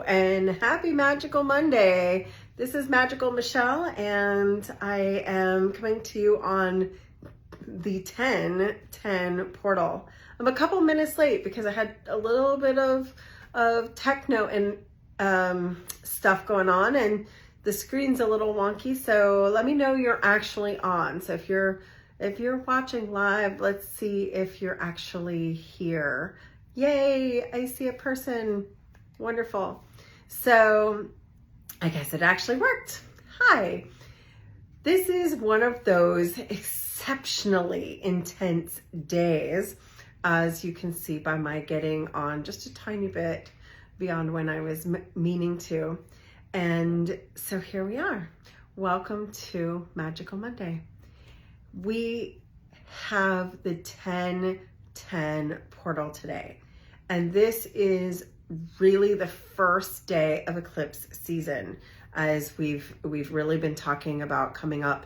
and happy Magical Monday. This is Magical Michelle, and I am coming to you on the 10:10 portal. I'm a couple minutes late because I had a little bit of techno and stuff going on, and the screen's a little wonky. So let me know you're actually on. So if you're watching live, let's see if you're actually here. Yay! I see a person. Wonderful. So I guess it actually worked. Hi. This is one of those exceptionally intense days, as you can see by my getting on just a tiny bit beyond when I was meaning to. And so here we are. Welcome to Magical Monday. We have the 10:10 portal today. And this is really the first day of eclipse season, as we've really been talking about coming up.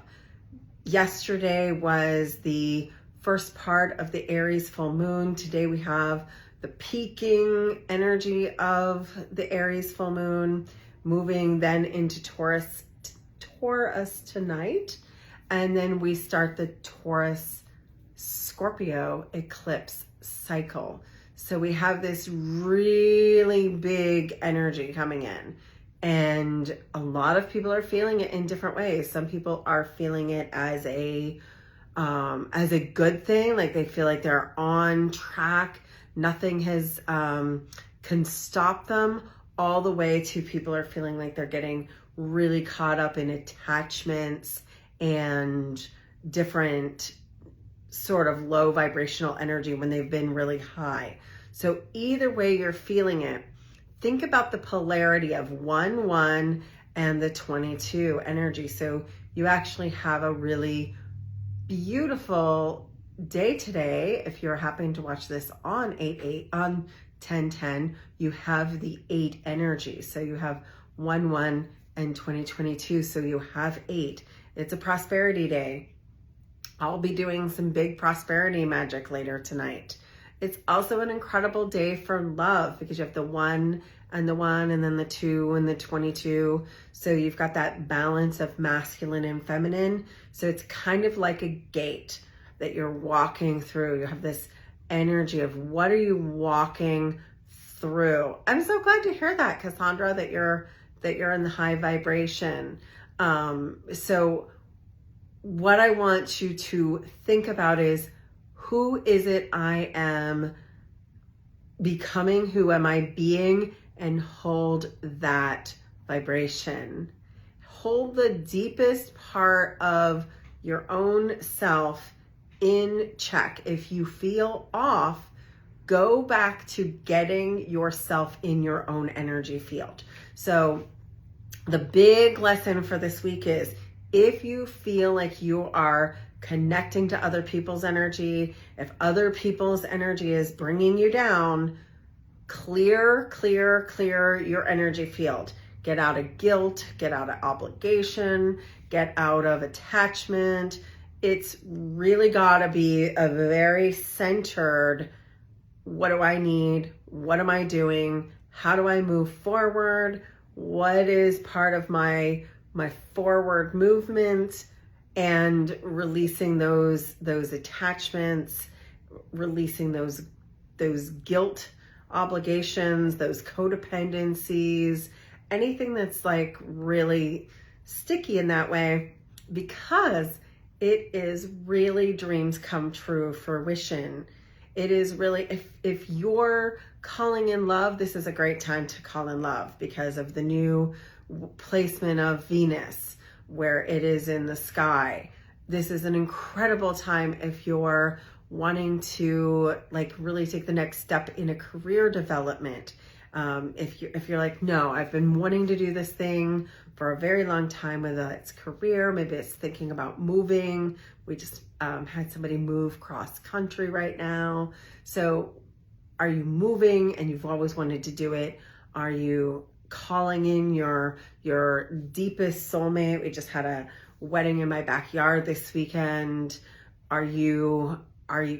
Yesterday was the first part of the Aries full moon. Today we have the peaking energy of the Aries full moon, moving then into Taurus tonight. And then we start the Taurus Scorpio eclipse cycle. So we have this really big energy coming in, and a lot of people are feeling it in different ways. Some people are feeling it as a good thing, like they feel like they're on track. Nothing can stop them, all the way to people are feeling like they're getting really caught up in attachments and different sort of low vibrational energy when they've been really high. So either way you're feeling it, think about the polarity of 1-1 and the 22 energy. So you actually have a really beautiful day today. If you're happening to watch this on 10:10, you have the 8 energy. So you have 1-1 and 2022. So you have 8. It's a prosperity day. I'll be doing some big prosperity magic later tonight. It's also an incredible day for love because you have the 1 and the 1 and then the 2 and the 22. So you've got that balance of masculine and feminine. So it's kind of like a gate that you're walking through. You have this energy of what are you walking through? I'm so glad to hear that, Cassandra, that you're in the high vibration. So what I want you to think about is, who is it I am becoming? Who am I being? And hold that vibration. Hold the deepest part of your own self in check. If you feel off, go back to getting yourself in your own energy field. So the big lesson for this week is, if you feel like you are connecting to other people's energy, if other people's energy is bringing you down, clear your energy field. Get out of guilt, get out of obligation, get out of attachment. It's really gotta be a very centered, what do I need? What am I doing? How do I move forward? What is part of my forward movement? And releasing those attachments, releasing those guilt obligations, those codependencies, anything that's like really sticky in that way, because it is really dreams come true fruition. It is really, if you're calling in love, this is a great time to call in love because of the new placement of Venus, where it is in the sky. This is an incredible time if you're wanting to like really take the next step in a career development. If you're like, no, I've been wanting to do this thing for a very long time, whether it's career, maybe it's thinking about moving. We just had somebody move cross country right now. So are you moving and you've always wanted to do it? Are you calling in your deepest soulmate? We just had a wedding in my backyard this weekend. Are you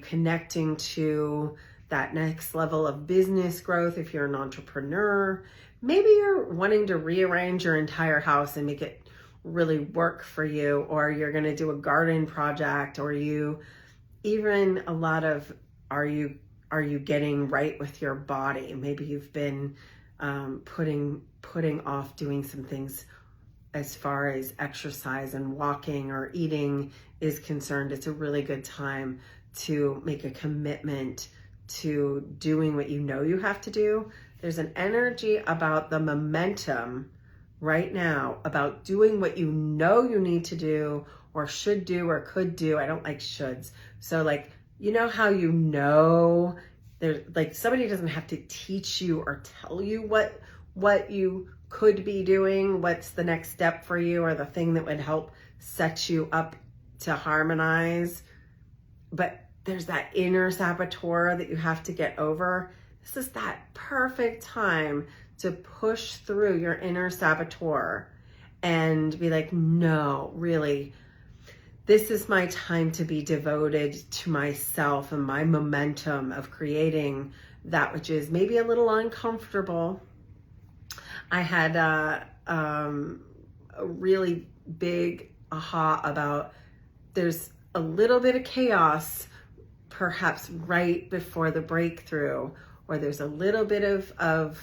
connecting to that next level of business growth if you're an entrepreneur? Maybe you're wanting to rearrange your entire house and make it really work for you, or you're going to do a garden project, or you even a lot of are you getting right with your body? Maybe you've been putting off doing some things as far as exercise and walking or eating is concerned. It's a really good time to make a commitment to doing what you know you have to do. There's an energy about the momentum right now about doing what you know you need to do or should do or could do. I don't like shoulds. So like, you know how you know there's like somebody doesn't have to teach you or tell you what you could be doing, what's the next step for you or the thing that would help set you up to harmonize. But there's that inner saboteur that you have to get over. This is that perfect time to push through your inner saboteur and be like, no, really, this is my time to be devoted to myself and my momentum of creating that which is maybe a little uncomfortable. I had a really big aha about there's a little bit of chaos perhaps right before the breakthrough, or there's a little bit of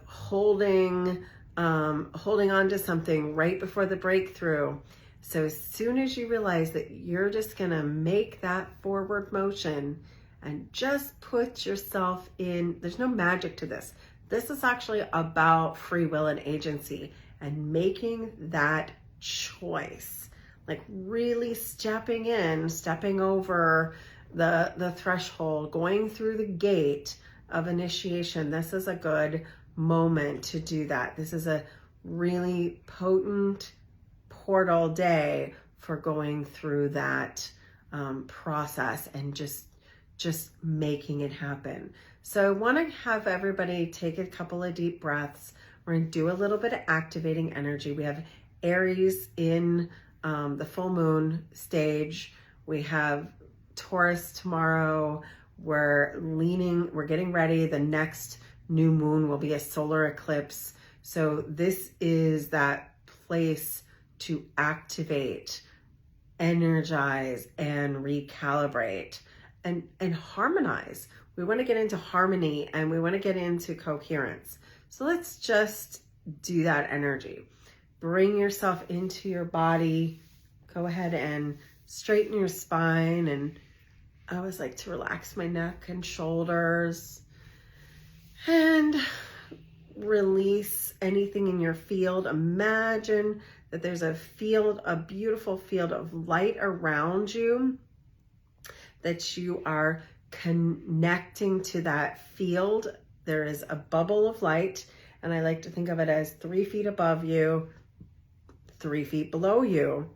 holding on to something right before the breakthrough. So as soon as you realize that you're just gonna make that forward motion and just put yourself in, there's no magic to this. This is actually about free will and agency and making that choice, like really stepping over the threshold, going through the gate of initiation. This is a good moment to do that. This is a really potent portal day for going through that process and just making it happen. So I want to have everybody take a couple of deep breaths. We're going to do a little bit of activating energy. We have Aries in the full moon stage. We have Taurus tomorrow. We're getting ready. The next new moon will be a solar eclipse. So this is that place to activate, energize, and recalibrate and harmonize. We want to get into harmony and we want to get into coherence. So let's just do that energy. Bring yourself into your body. Go ahead and straighten your spine. And I always like to relax my neck and shoulders and release anything in your field. Imagine that there's a beautiful field of light around you, that you are connecting to that field. There is a bubble of light, and I like to think of it as 3 feet above you, 3 feet below you.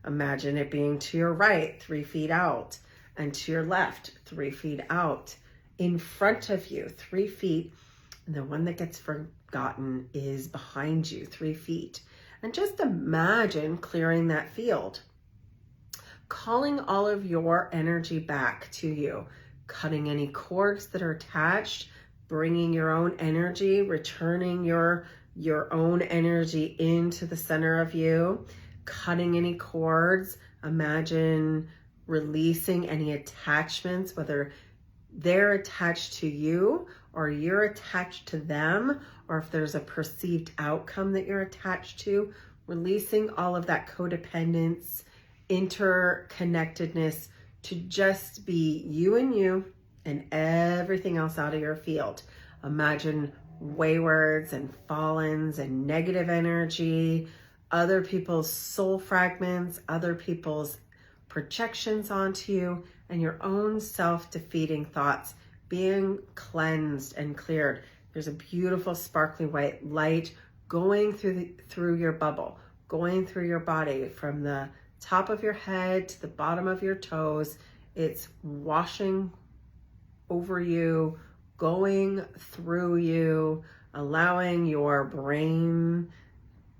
Imagine it being to your right, 3 feet out, and to your left, 3 feet out. In front of you, 3 feet, and the one that gets forgotten is behind you, 3 feet. And just imagine clearing that field, calling all of your energy back to you, cutting any cords that are attached, bringing your own energy, returning your own energy into the center of you, cutting any cords. Imagine releasing any attachments, whether they're attached to you or you're attached to them, or if there's a perceived outcome that you're attached to, releasing all of that codependence, interconnectedness to just be you and everything else out of your field. Imagine waywards and fallens and negative energy, other people's soul fragments, other people's projections onto you, and your own self-defeating thoughts being cleansed and cleared. There's a beautiful sparkling white light going through your bubble, going through your body from the top of your head to the bottom of your toes. It's washing over you, going through you, allowing your brain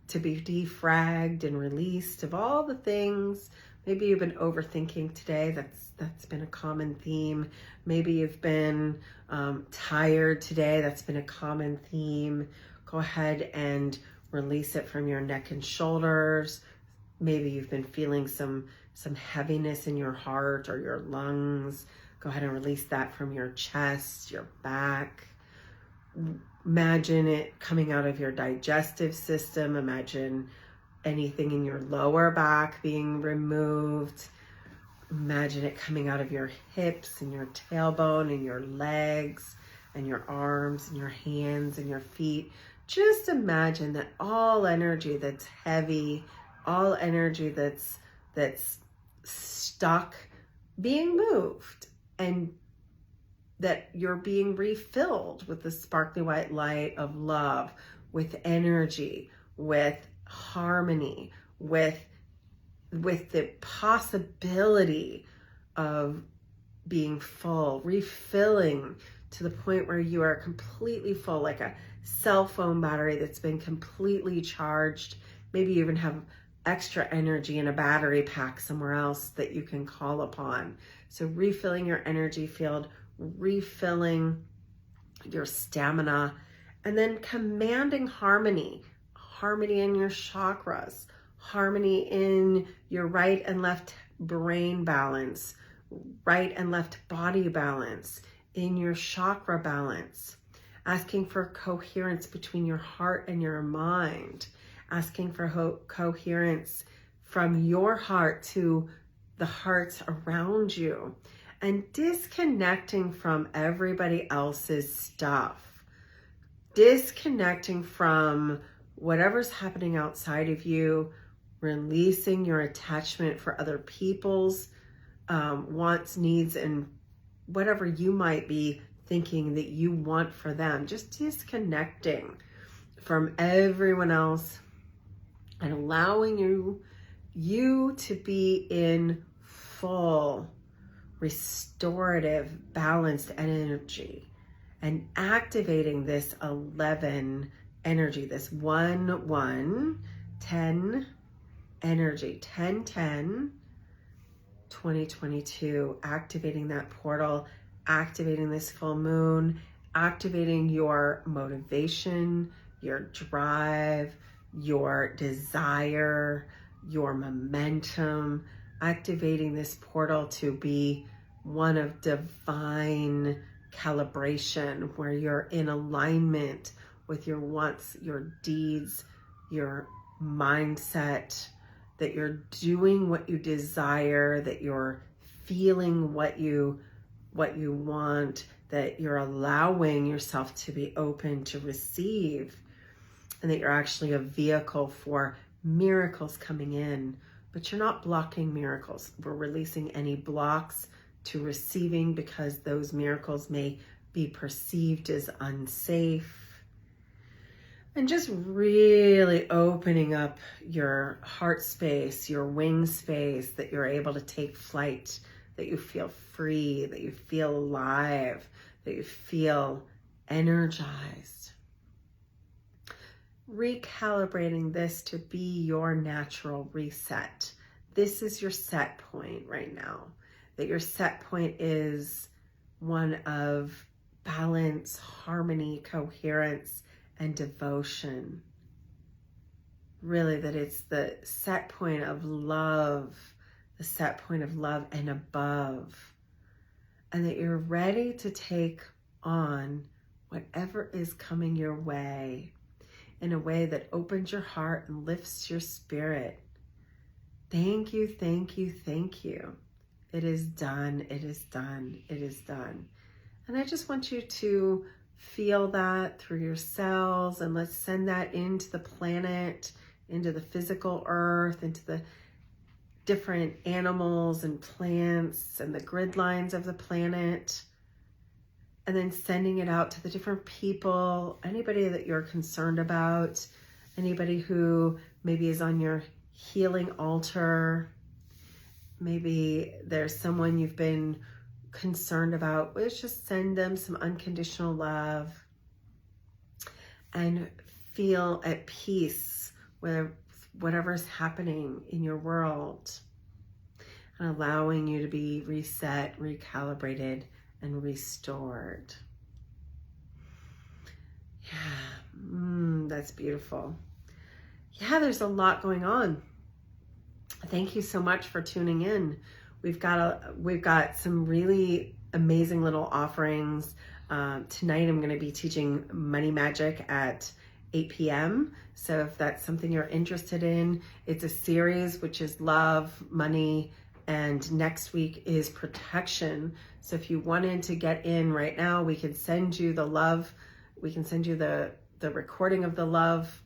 to be defragged and released of all the things. Maybe you've been overthinking today. That's been a common theme. Maybe you've been tired today. That's been a common theme. go ahead and release it from your neck and shoulders. Maybe you've been feeling some heaviness in your heart or your lungs. Go ahead and release that from your chest, your back. Imagine it coming out of your digestive system. Imagine anything in your lower back being removed. Imagine it coming out of your hips and your tailbone and your legs and your arms and your hands and your feet. Just imagine that all energy that's heavy, all energy that's stuck, being moved, and that you're being refilled with the sparkly white light of love, with energy, with harmony, with the possibility of being full, refilling to the point where you are completely full, like a cell phone battery that's been completely charged. Maybe you even have extra energy in a battery pack somewhere else that you can call upon. So refilling your energy field, refilling your stamina, and then commanding harmony in your chakras, harmony in your right and left brain balance, right and left body balance, in your chakra balance, asking for coherence between your heart and your mind, asking for coherence from your heart to the hearts around you, and disconnecting from everybody else's stuff, disconnecting from whatever's happening outside of you, releasing your attachment for other people's wants, needs, and whatever you might be thinking that you want for them. Just disconnecting from everyone else and allowing you to be in full restorative, balanced energy, and activating this 11 energy, this 1-1-10 energy, 10-10, 2022, activating that portal, activating this full moon, activating your motivation, your drive, your desire, your momentum, activating this portal to be one of divine calibration, where you're in alignment with your wants, your deeds, your mindset, that you're doing what you desire, that you're feeling what you want, that you're allowing yourself to be open to receive, and that you're actually a vehicle for miracles coming in. But you're not blocking miracles. We're releasing any blocks to receiving, because those miracles may be perceived as unsafe. And just really opening up your heart space, your wing space, that you're able to take flight, that you feel free, that you feel alive, that you feel energized. Recalibrating this to be your natural reset. This is your set point right now. That your set point is one of balance, harmony, coherence, and devotion. Really, that it's the set point of love, the set point of love and above. And that you're ready to take on whatever is coming your way in a way that opens your heart and lifts your spirit. Thank you, thank you, thank you. It is done, it is done, it is done. And I just want you to feel that through your cells, and let's send that into the planet, into the physical earth, into the different animals and plants and the grid lines of the planet. And then sending it out to the different people, anybody that you're concerned about, anybody who maybe is on your healing altar. Maybe there's someone you've been concerned about. Let's just send them some unconditional love and feel at peace with whatever's happening in your world, and allowing you to be reset, recalibrated, and restored. Yeah, That's beautiful. Yeah, there's a lot going on. Thank you so much for tuning in. We've got some really amazing little offerings. Tonight I'm going to be teaching money magic at 8 p.m. So if that's something you're interested in, it's a series which is love, money, and next week is protection. So if you wanted to get in right now, we can send you the love. We can send you the recording of the love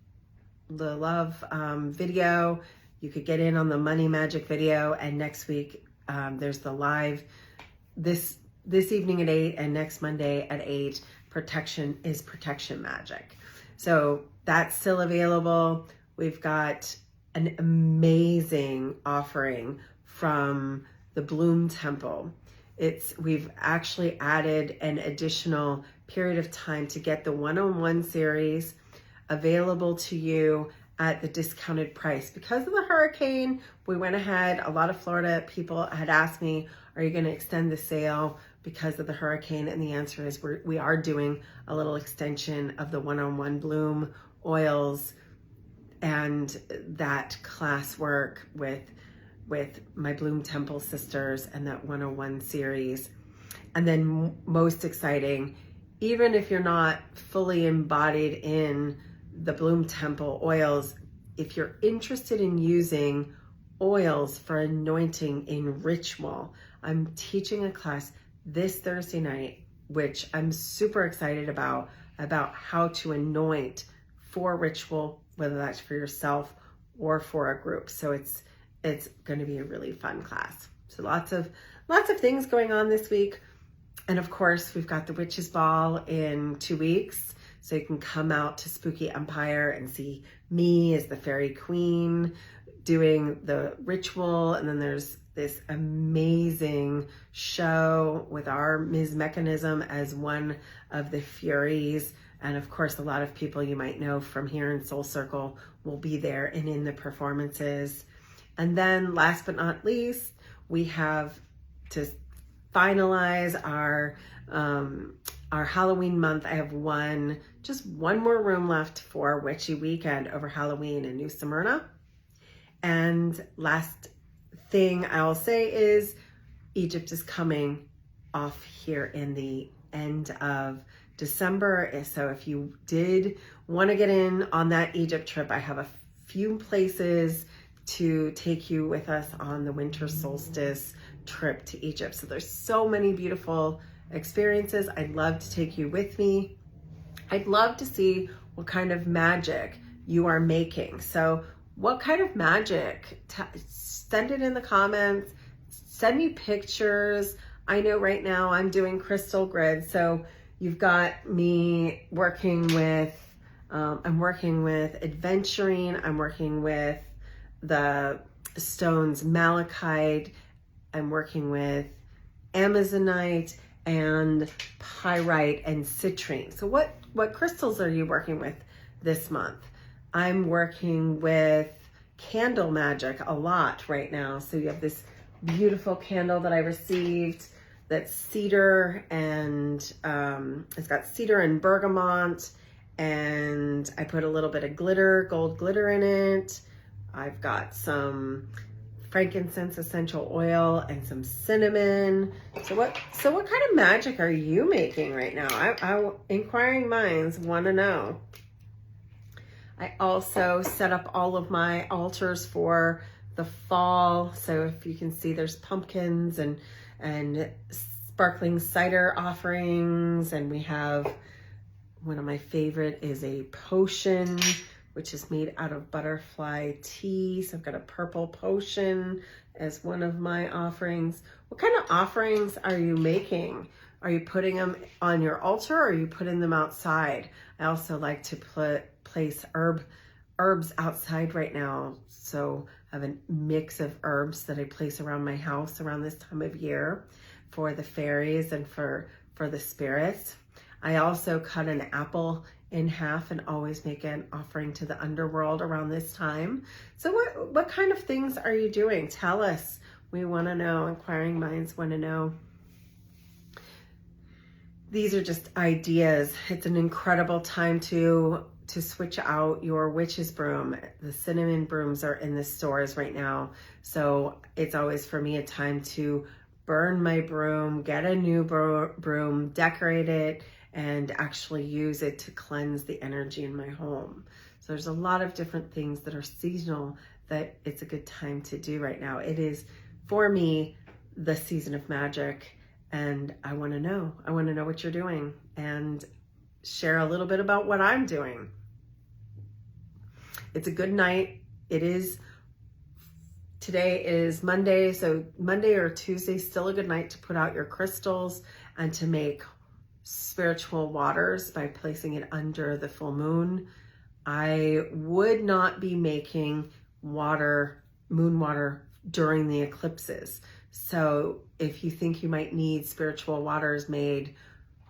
video. You could get in on the money magic video, and next week there's the live this evening at 8 and next Monday at 8. Protection is protection magic. So that's still available. We've got an amazing offering from the Bloom Temple. We've actually added an additional period of time to get the one-on-one series available to you at the discounted price. Because of the hurricane, we went ahead. A lot of Florida people had asked me, are you going to extend the sale because of the hurricane? And the answer is we are doing a little extension of the one-on-one bloom oils and that class work with my Bloom Temple sisters and that 101 series. And then most exciting, even if you're not fully embodied in the Bloom Temple oils, if you're interested in using oils for anointing in ritual, I'm teaching a class this Thursday night, which I'm super excited about how to anoint for ritual, whether that's for yourself or for a group. So it's going to be a really fun class. So lots of things going on this week. And of course, we've got the Witches Ball in 2 weeks. So you can come out to Spooky Empire and see me as the fairy queen doing the ritual. And then there's this amazing show with our Ms. Mechanism as one of the Furies. And of course, a lot of people you might know from here in Soul Circle will be there and in the performances. And then last but not least, we have to finalize our Halloween month. I have just one more room left for Witchy Weekend over Halloween in New Smyrna. And last thing I'll say is Egypt is coming off here in the end of December. So if you did want to get in on that Egypt trip, I have a few places to take you with us on the Winter Solstice trip to Egypt. So there's so many beautiful experiences. I'd love to take you with me. I'd love to see what kind of magic you are making. So what kind of magic? Send it in the comments. Send me pictures. I know right now I'm doing crystal grid. So you've got me working with, I'm working with adventuring. I'm working with the stones malachite. I'm working with amazonite and pyrite and citrine. So what crystals are you working with this month? I'm working with candle magic a lot right now. So you have this beautiful candle that I received that's cedar and it's got cedar and bergamot, and I put a little bit of glitter, gold glitter in it. I've got some frankincense essential oil and some cinnamon. So what kind of magic are you making right now? I inquiring minds want to know. I also set up all of my altars for the fall. So if you can see, there's pumpkins and sparkling cider offerings, and we have one of my favorite is a potion, which is made out of butterfly tea. So I've got a purple potion as one of my offerings. What kind of offerings are you making? Are you putting them on your altar, or are you putting them outside? I also like to place herbs outside right now. So I have a mix of herbs that I place around my house around this time of year for the fairies and for the spirits. I also cut an apple in half and always make an offering to the underworld around this time. So what kind of things are you doing? Tell us. We want to know. Inquiring minds want to know. These are just ideas. It's an incredible time to to switch out your witch's broom. The cinnamon brooms are in the stores right now. So it's always for me a time to burn my broom, get a new broom, decorate it, and actually use it to cleanse the energy in my home. So there's a lot of different things that are seasonal that it's a good time to do right now. It is, for me, the season of magic, and I want to know what you're doing and share a little bit about what I'm doing. It's a good night. Today is Monday, so Monday or Tuesday, still a good night to put out your crystals and to make spiritual waters by placing it under the full moon. I would not be making moon water during the eclipses. So if you think you might need spiritual waters made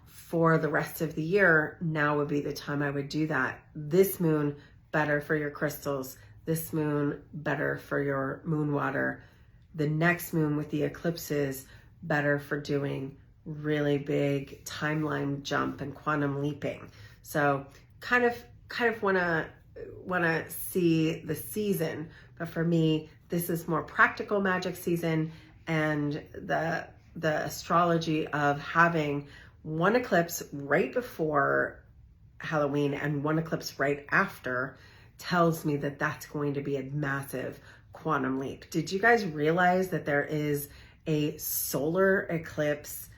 for the rest of the year, now would be the time I would do that. This moon, better for your crystals. This moon, better for your moon water. The next moon with the eclipses, better for doing really big timeline jump and quantum leaping. So kind of want to see the season, but for me, this is more practical magic season, and the astrology of having one eclipse right before Halloween and one eclipse right after tells me that that's going to be a massive quantum leap. Did you guys realize that there is a solar eclipse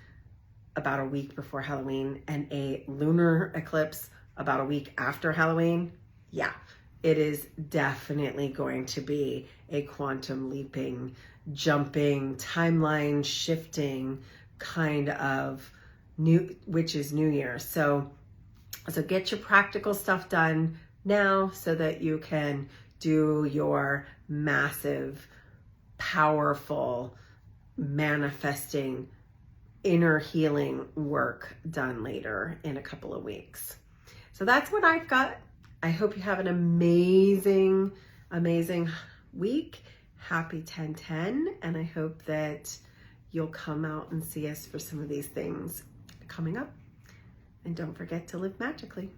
about a week before Halloween and a lunar eclipse about a week after Halloween? Yeah, it is definitely going to be a quantum leaping, jumping, timeline shifting kind of which is New Year. So get your practical stuff done now so that you can do your massive, powerful, manifesting, inner healing work done later in a couple of weeks. So that's what I've got. I hope you have an amazing, amazing week. Happy 10/10, and I hope that you'll come out and see us for some of these things coming up. And don't forget to live magically.